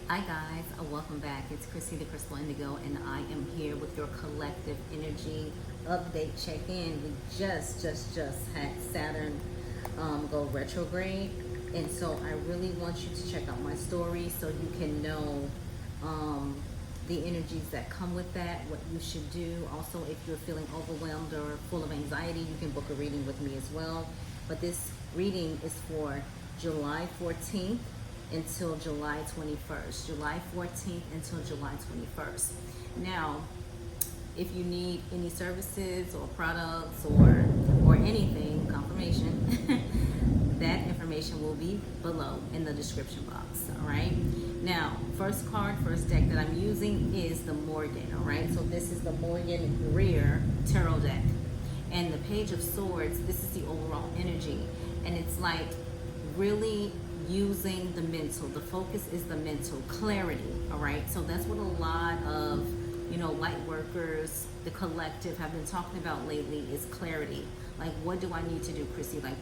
Hi guys, welcome back. It's Chrissy the Crystal Indigo, and I am here with your collective energy update check-in. We just had Saturn go retrograde, and so I really want you to check out my story so you can know the energies that come with that, what you should do. Also, if you're feeling overwhelmed or full of anxiety, you can book a reading with me as well. But this reading is for July 14th until July 21st. July 14th until July 21st. Now, if you need any services or products or anything, confirmation, that information will be below in the description box. All right. Now, first deck that I'm using is the Morgan. All right. So this is the Morgan Rear Tarot deck, and the Page of Swords. This is the overall energy, and it's like really using the mental. The focus is the mental clarity. All right. So that's what a lot of light workers, the collective, have been talking about lately is clarity. Like, what do I need to do, Chrissy? Like,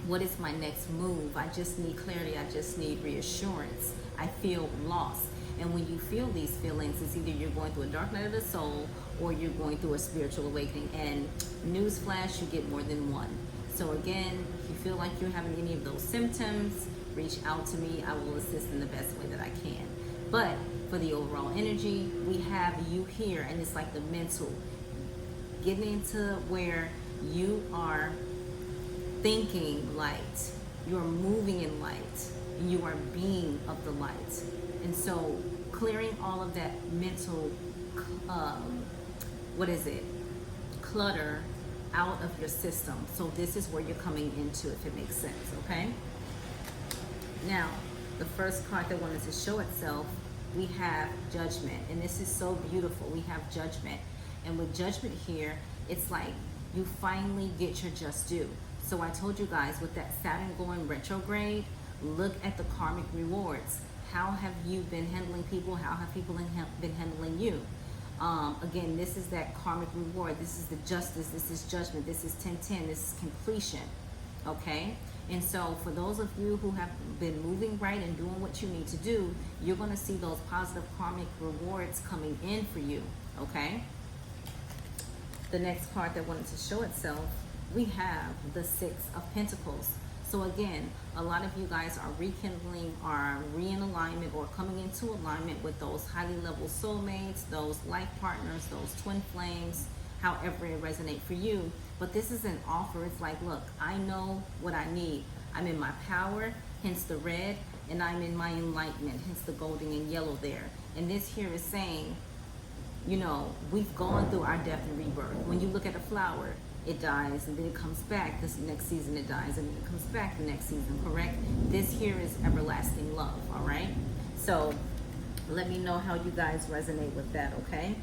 what is my next move? I just need clarity. I just need reassurance. I feel lost. And when you feel these feelings, it's either you're going through a dark night of the soul or you're going through a spiritual awakening. And newsflash, you get more than one. So again, if you feel like you're having any of those symptoms, reach out to me. I will assist in the best way that I can. But for the overall energy, we have you here, and it's like the mental, getting into where you are thinking light, you're moving in light, and you are being of the light. And so clearing all of that mental, clutter out of your system. So this is where you're coming into, if it makes sense, okay? Now, the first card that wanted to show itself, we have Judgment, and this is so beautiful. We have Judgment, and with Judgment here, it's like you finally get your just due. So I told you guys, with that Saturn going retrograde, look at the karmic rewards. How have you been handling people? How have people been handling you? Again, this is that karmic reward. This is the justice. This is judgment. This is 10-10. This is completion. Okay? And so for those of you who have been moving right and doing what you need to do, you're going to see those positive karmic rewards coming in for you. Okay? The next card that wanted to show itself, we have the Six of Pentacles. So again, a lot of you guys are rekindling, are in alignment or coming into alignment with those highly level soulmates, those life partners, those twin flames, however it resonates for you. But this is an offer. It's like, look, I know what I need. I'm in my power, hence the red, and I'm in my enlightenment, hence the golden and yellow there. And this here is saying, we've gone through our death and rebirth. When you look at a flower, it dies and then it comes back. This next season it dies and then it comes back the next season, correct? This here is everlasting love, all right? So let me know how you guys resonate with that, okay?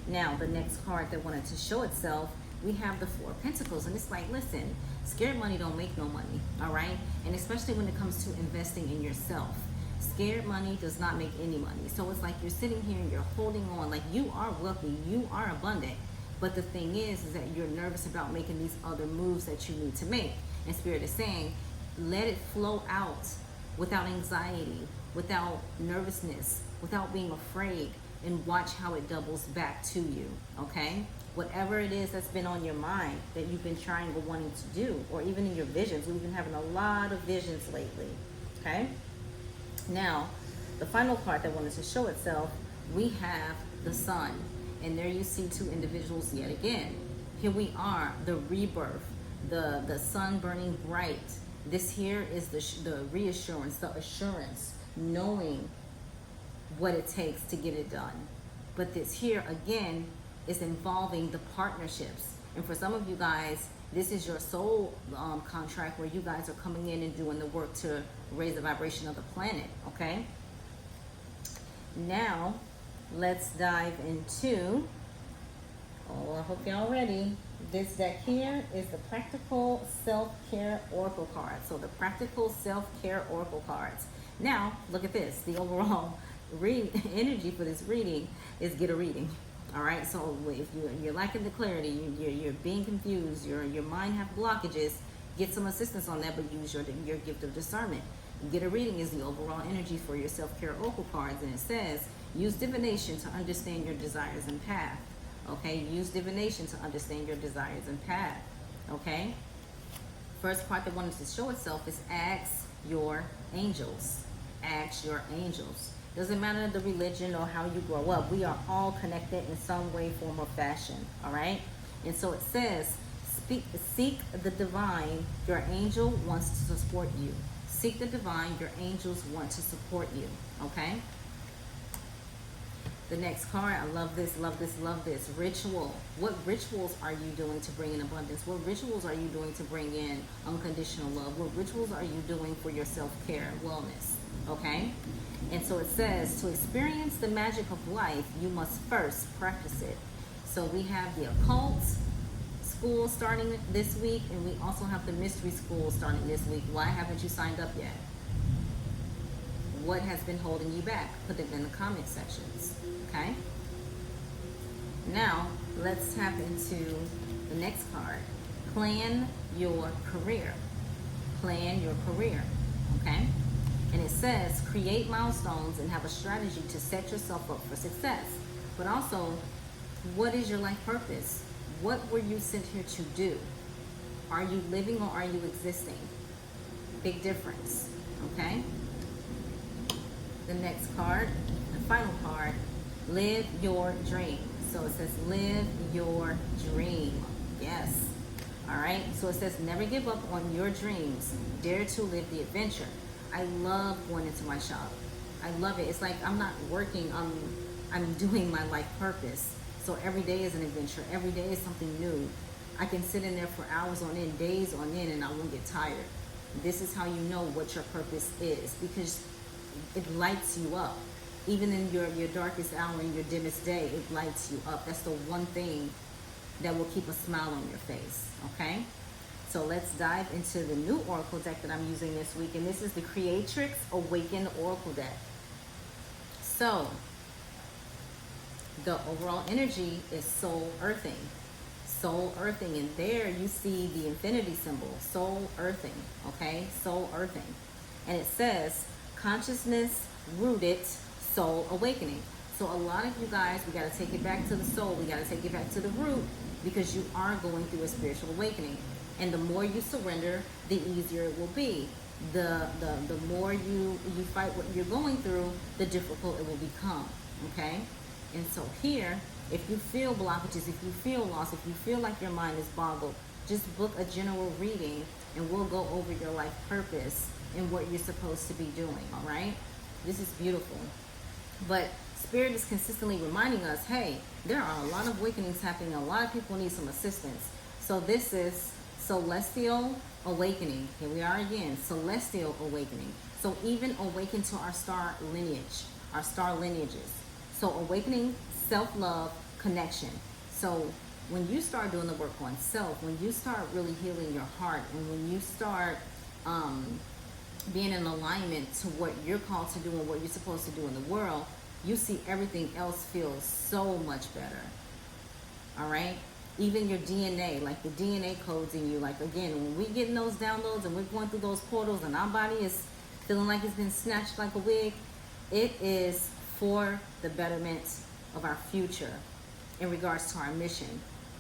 Now, the next card that wanted to show itself, we have the Four of Pentacles. And it's like, listen, scared money don't make no money, all right? And especially when it comes to investing in yourself. Scared money does not make any money. So it's like you're sitting here and you're holding on, like you are wealthy, you are abundant. But the thing is that you're nervous about making these other moves that you need to make. And Spirit is saying, let it flow out without anxiety, without nervousness, without being afraid, and watch how it doubles back to you, okay? Whatever it is that's been on your mind that you've been trying or wanting to do, or even in your visions. We've been having a lot of visions lately, okay? Now, the final card that wanted to show itself, we have the Sun. And there you see two individuals yet again. Here we are, the rebirth, the sun burning bright. This here is the reassurance, the assurance, knowing what it takes to get it done. But this here, again, is involving the partnerships. And for some of you guys, this is your soul contract where you guys are coming in and doing the work to raise the vibration of the planet, okay? Now, let's dive into, I hope y'all ready. This deck here is the Practical Self-Care Oracle cards. So the Practical Self-Care Oracle cards. Now, look at this. The overall energy for this reading is get a reading. All right, so if you're lacking the clarity, you're being confused, your mind have blockages, get some assistance on that, but use your gift of discernment. Get a Reading is the overall energy for your self-care oracle cards, and it says, use divination to understand your desires and path. Okay, use divination to understand your desires and path. Okay, first part that wanted to show itself is ask your angels. Ask your angels. Doesn't matter the religion or how you grow up. We are all connected in some way, form, or fashion. All right, and so it says, seek the divine. Your angel wants to support you. Seek the divine. Your angels want to support you. Okay. The next card, I love this, love this, love this. Ritual. What rituals are you doing to bring in abundance? What rituals are you doing to bring in unconditional love? What rituals are you doing for your self-care, wellness? Okay? And so it says, to experience the magic of life, you must first practice it. So we have the occult school starting this week, and we also have the mystery school starting this week. Why haven't you signed up yet? What has been holding you back? Put it in the comment sections. Okay? Now, let's tap into the next card. Plan your career. Plan your career. Okay? And it says, create milestones and have a strategy to set yourself up for success. But also, what is your life purpose? What were you sent here to do? Are you living or are you existing? Big difference. Okay? The next card, the final card, live your dream. So it says live your dream. Yes. All right. So it says never give up on your dreams. Dare to live the adventure. I love going into my shop. I love it. It's like I'm not working. I'm doing my life purpose. So every day is an adventure. Every day is something new. I can sit in there for hours on end, days on end, and I won't get tired. This is how you know what your purpose is, because it lights you up. Even in your darkest hour, in your dimmest day, it lights you up. That's the one thing that will keep a smile on your face, okay? So let's dive into the new Oracle deck that I'm using this week, and this is the Creatrix Awakened Oracle deck. So, the overall energy is soul earthing. Soul earthing, and there you see the infinity symbol, soul earthing, okay? Soul earthing. And it says, consciousness rooted soul awakening. So a lot of you guys, we got to take it back to the soul. We got to take it back to the root, because you are going through a spiritual awakening. And the more you surrender, the easier it will be. The more you fight what you're going through, the difficult it will become, okay? And so here, if you feel blockages, if you feel lost, if you feel like your mind is boggled, just book a general reading and we'll go over your life purpose and what you're supposed to be doing, all right? This is beautiful. But Spirit is consistently reminding us, hey, there are a lot of awakenings happening. A lot of people need some assistance. So this is Celestial Awakening. Here we are again, Celestial Awakening. So even awaken to our star lineage, our star lineages. So awakening, self-love, connection. So when you start doing the work on self, when you start really healing your heart, and when you start being in alignment to what you're called to do and what you're supposed to do in the world, you see everything else feels so much better. All right? Even your DNA, like the DNA codes in you, like again, when we getting those downloads and we're going through those portals and our body is feeling like it's been snatched like a wig, it is for the betterment of our future in regards to our mission.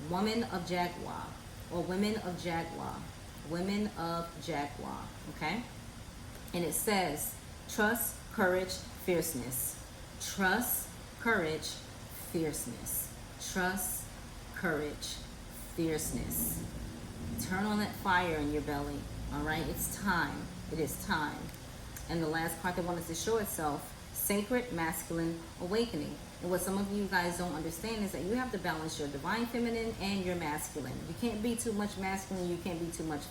Woman of Jaguar, or Women of Jaguar. Women of Jaguar, okay? And it says, trust, courage, fierceness. Trust, courage, fierceness. Trust, courage, fierceness. Turn on that fire in your belly, all right? It's time. It is time. And the last part that wanted to show itself, Sacred Masculine Awakening. And what some of you guys don't understand is that you have to balance your divine feminine and your masculine. You can't be too much masculine. You can't be too much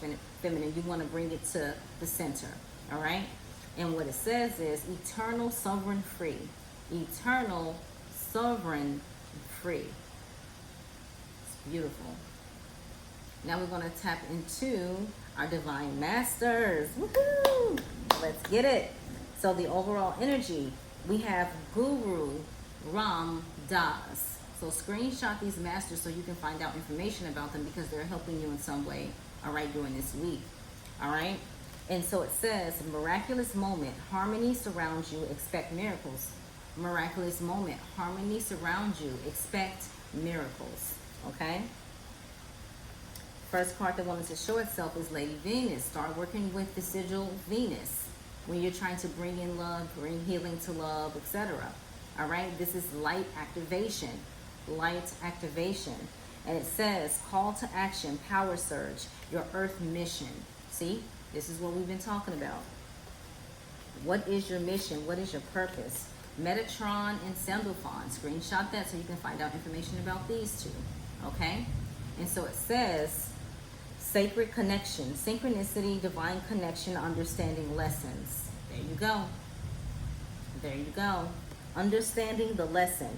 feminine. You want to bring it to the center, all right? And what it says is eternal sovereign free. Eternal sovereign free. It's beautiful. Now we're going to tap into our divine masters. Woohoo! Let's get it. So the overall energy, we have Guru Ram Das. So screenshot these masters so you can find out information about them, because they're helping you in some way, all right, during this week, all right? And so it says, miraculous moment, harmony surrounds you, expect miracles. Miraculous moment, harmony surrounds you, expect miracles. Okay? First card that wanted to show itself is Lady Venus. Start working with the sigil Venus when you're trying to bring in love, bring healing to love, etc. All right? This is light activation. Light activation. And it says, call to action, power surge, your earth mission. See? This is what we've been talking about. What is your mission? What is your purpose? Metatron and Sandalphon. Screenshot that so you can find out information about these two. Okay? And so it says, sacred connection, synchronicity, divine connection, understanding lessons. There you go. There you go. Understanding the lesson.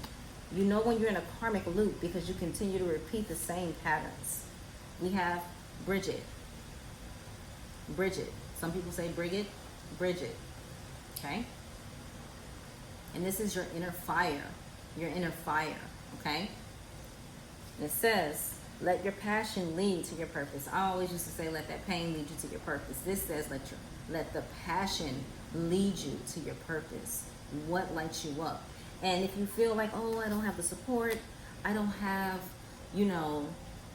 You know when you're in a karmic loop because you continue to repeat the same patterns. We have Bridget. Bridget. Some people say Bridget. Bridget. Okay? And this is your inner fire. Your inner fire. Okay? And it says, let your passion lead to your purpose. I always used to say, let that pain lead you to your purpose. This says, let the passion lead you to your purpose. What lights you up? And if you feel like, oh, I don't have the support, I don't have, you know,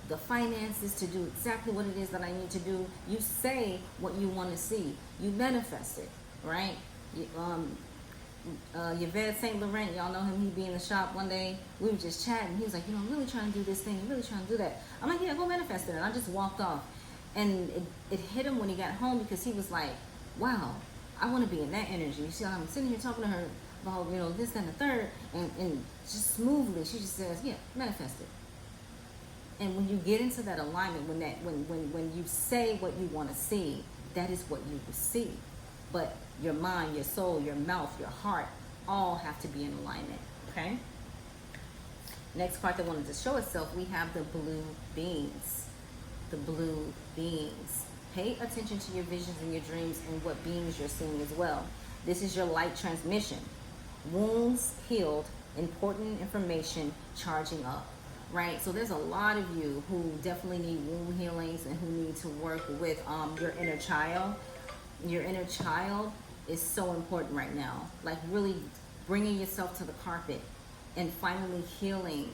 the finances to do exactly what it is that I need to do, you say what you want to see. You manifest it, right? Yvette St. Laurent, y'all know him, he'd be in the shop one day, we were just chatting, he was like, you know, I'm really trying to do this thing, I'm really trying to do that. I'm like, yeah, go manifest it. And I just walked off. And it hit him when he got home because he was like, wow, I want to be in that energy. You see, I'm sitting here talking to her about, you know, this, that, and the third, and just smoothly, she just says, yeah, manifest it. And when you get into that alignment, when you say what you want to see, that is what you receive. But your mind, your soul, your mouth, your heart, all have to be in alignment, okay? Next card that wanted to show itself, we have the blue beings. The blue beings. Pay attention to your visions and your dreams and what beings you're seeing as well. This is your light transmission. Wounds healed, important information charging up, right? So there's a lot of you who definitely need wound healings and who need to work with your inner child. Your inner child is so important right now. Like really bringing yourself to the carpet and finally healing,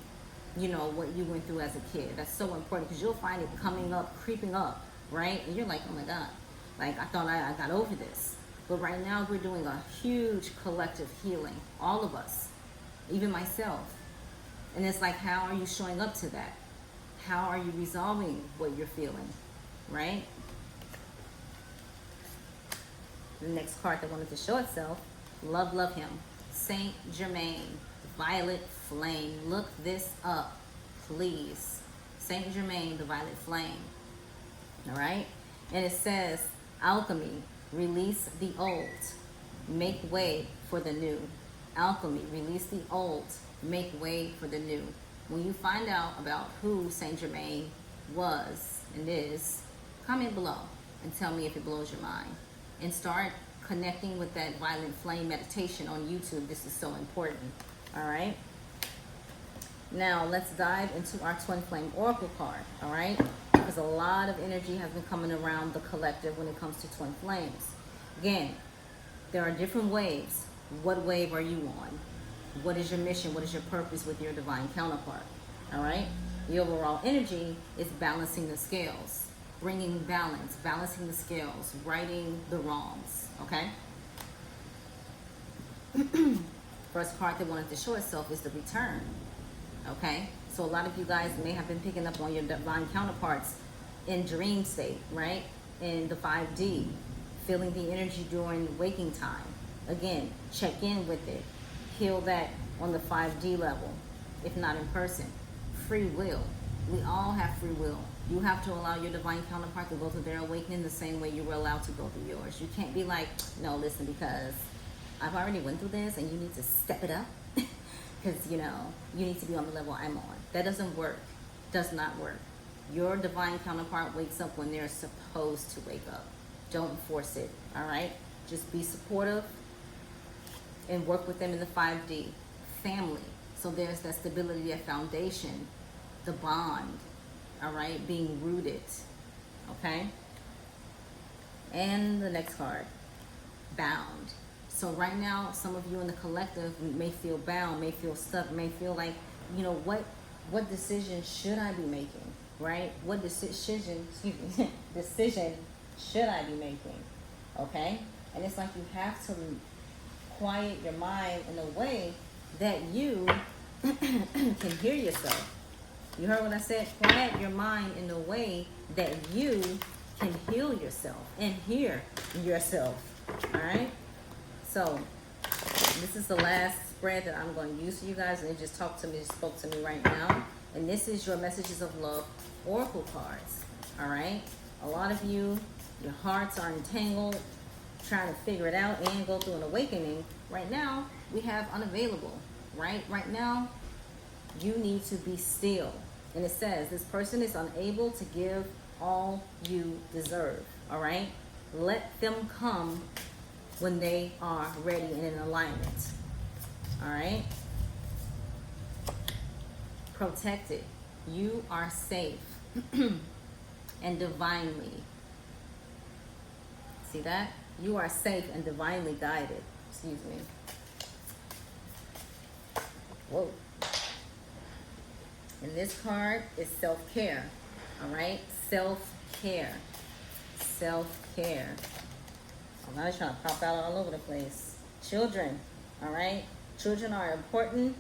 you know, what you went through as a kid. That's so important because you'll find it coming up, creeping up, right? And you're like, oh my God, like I thought I got over this. But right now we're doing a huge collective healing, all of us, even myself. And it's like, how are you showing up to that? How are you resolving what you're feeling, right? The next card that wanted to show itself, love, love him. Saint Germain, violet flame. Look this up, please. Saint Germain, the violet flame. All right? And it says, alchemy, release the old, make way for the new. Alchemy, release the old, make way for the new. When you find out about who Saint Germain was and is, comment below and tell me if it blows your mind. And start connecting with that violet flame meditation on YouTube. This is so important. All right? Now, let's dive into our Twin Flame Oracle card. All right? Because a lot of energy has been coming around the collective when it comes to Twin Flames. Again, there are different waves. What wave are you on? What is your mission? What is your purpose with your divine counterpart? All right? The overall energy is balancing the scales. Bringing balance, balancing the scales, righting the wrongs, okay? First card that wanted to show itself is the return, okay? So a lot of you guys may have been picking up on your divine counterparts in dream state, right? In the 5D, feeling the energy during waking time. Again, check in with it. Heal that on the 5D level, if not in person. Free will. We all have free will. You have to allow your divine counterpart to go through their awakening the same way you were allowed to go through yours. You can't be like, no, listen, because I've already went through this and you need to step it up because, you know, you need to be on the level I'm on. That doesn't work. Does not work. Your divine counterpart wakes up when they're supposed to wake up. Don't force it, all right? Just be supportive and work with them in the 5D. Family. So there's that stability, that foundation, the bond. All right, being rooted, okay? And the next card, bound. So right now, some of you in the collective may feel bound, may feel stuck, may feel like, you know, what decision should I be making, right? What decision, decision should I be making, okay? And it's like you have to quiet your mind in a way that you can hear yourself. You heard what I said? Quiet your mind in a way that you can heal yourself and hear yourself, all right? So this is the last spread that I'm going to use for you guys, and it just spoke to me right now. And this is your Messages of Love Oracle cards, all right? A lot of you, your hearts are entangled, trying to figure it out and go through an awakening. Right now, we have unavailable, right? Right now, you need to be still. And it says, this person is unable to give all you deserve, all right? Let them come when they are ready and in alignment, all right? Protected. You are safe and divinely. See that? You are safe and divinely guided. Excuse me. Whoa. And this card is self-care, all right? Self-care. Self-care. I'm not trying to pop out all over the place. Children, all right? Children are important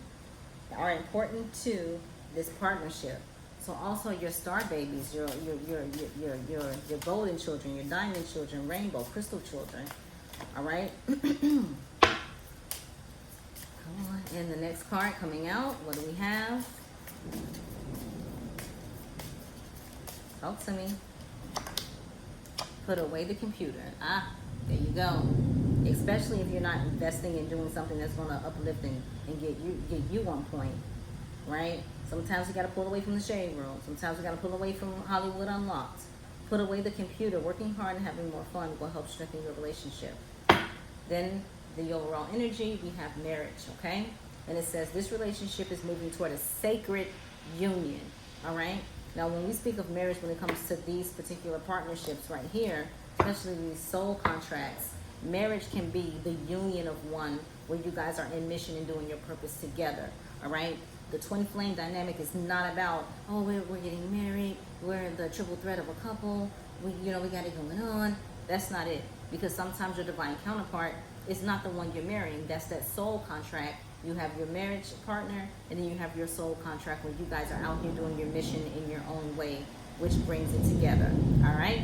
to this partnership. So also your star babies, your golden children, your diamond children, rainbow, crystal children, all right? Come on. And the next card coming out, what do we have? Talk to me. Put away the computer. Ah, there you go. Especially if you're not investing in doing something that's going to uplift and get you on point, right? Sometimes we got to pull away from the shade room. Sometimes we got to pull away from Hollywood Unlocked. Put away the computer. Working hard and having more fun will help strengthen your relationship. Then the overall energy, we have marriage, okay? And it says this relationship is moving toward a sacred union, all right? Now, when we speak of marriage, when it comes to these particular partnerships right here, especially these soul contracts, marriage can be the union of one where you guys are in mission and doing your purpose together, all right? The twin flame dynamic is not about, oh, we're getting married, we're the triple threat of a couple, we got it going on. That's not it. Because sometimes your divine counterpart is not the one you're marrying. That's that soul contract. You have your marriage partner, and then you have your soul contract where you guys are out here doing your mission in your own way, which brings it together, all right?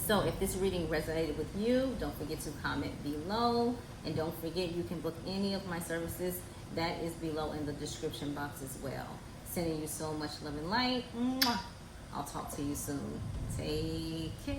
So if this reading resonated with you, don't forget to comment below. And don't forget, you can book any of my services. That is below in the description box as well. Sending you so much love and light. Mwah. I'll talk to you soon. Take care.